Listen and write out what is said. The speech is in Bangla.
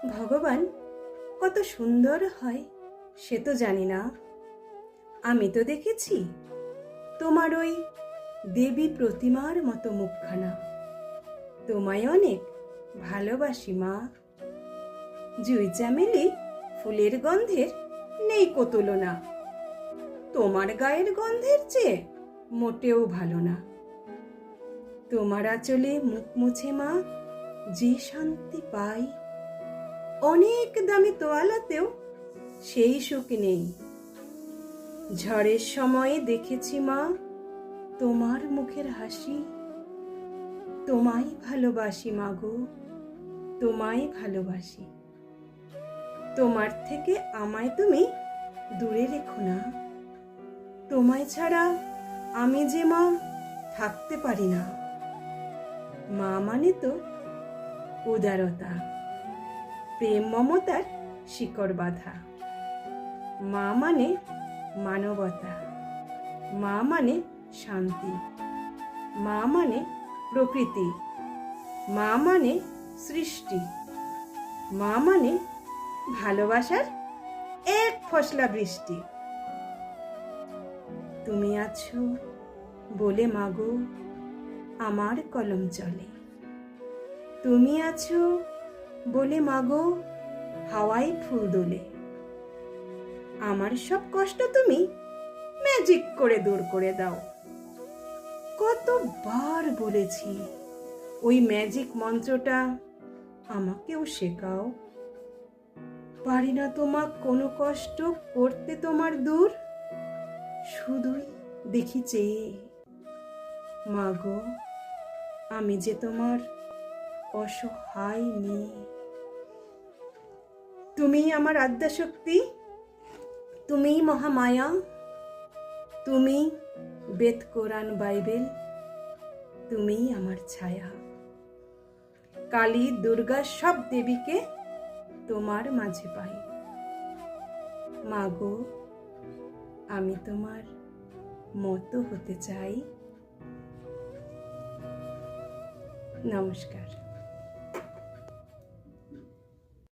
ভগবান কত সুন্দর হয় সে তো জানি না, আমি তো দেখেছি তোমার ওই দেবী প্রতিমার মতো মুখখানা। তোমায় অনেক ভালোবাসি মা। জুই চামেলি ফুলের গন্ধের নেই কো তুলনা, তোমার গায়ের গন্ধের চেয়ে মোটেও ভালো না। তোমার আঁচলে মুখ মুছে মা যে শান্তি পাই, অনেক দামি তোয়ালাতেও সেই সুখ নেই। ঝড়ের সময় দেখেছি মা তোমার মুখের হাসি, তোমায় ভালোবাসি মাগো, তোমায় ভালোবাসি। তোমার থেকে আমায় তুমি দূরে রেখো না, তোমায় ছাড়া আমি যে মা থাকতে পারি না। মা মানে তো উদারতা, প্রেম মমতার শিকড় বাঁধা। মা মানে মানবতা, মা মানে শান্তি, মা মানে প্রকৃতি, মা মানে সৃষ্টি, মা মানে ভালোবাসার এক ফসলা বৃষ্টি। তুমি আছো বলে মাগো আমার কলম চলে, তুমি আছো বলে মাগো হাওয়ায় ফুল দোলে। আমার সব কষ্ট তুমি ম্যাজিক করে দূর করে দাও। কতবার বলেছি ওই ম্যাজিক মন্ত্রটা আমাকেও শেখাও। পারি না তোমার কোনো কষ্ট করতে তোমার দূর, শুধুই দেখি চেয়ে মাগো আমি যে তোমার অসহায় মেয়ে। তুমিই আমার আদ্যাশক্তি, তুমিই মহামায়া, তুমি বেদ কোরআন বাইবেল, তুমিই আমার ছায়া। কালী দুর্গা সব দেবীকে তোমার মাঝে পাই। মাগো আমি তোমার মতো হতে চাই। নমস্কার।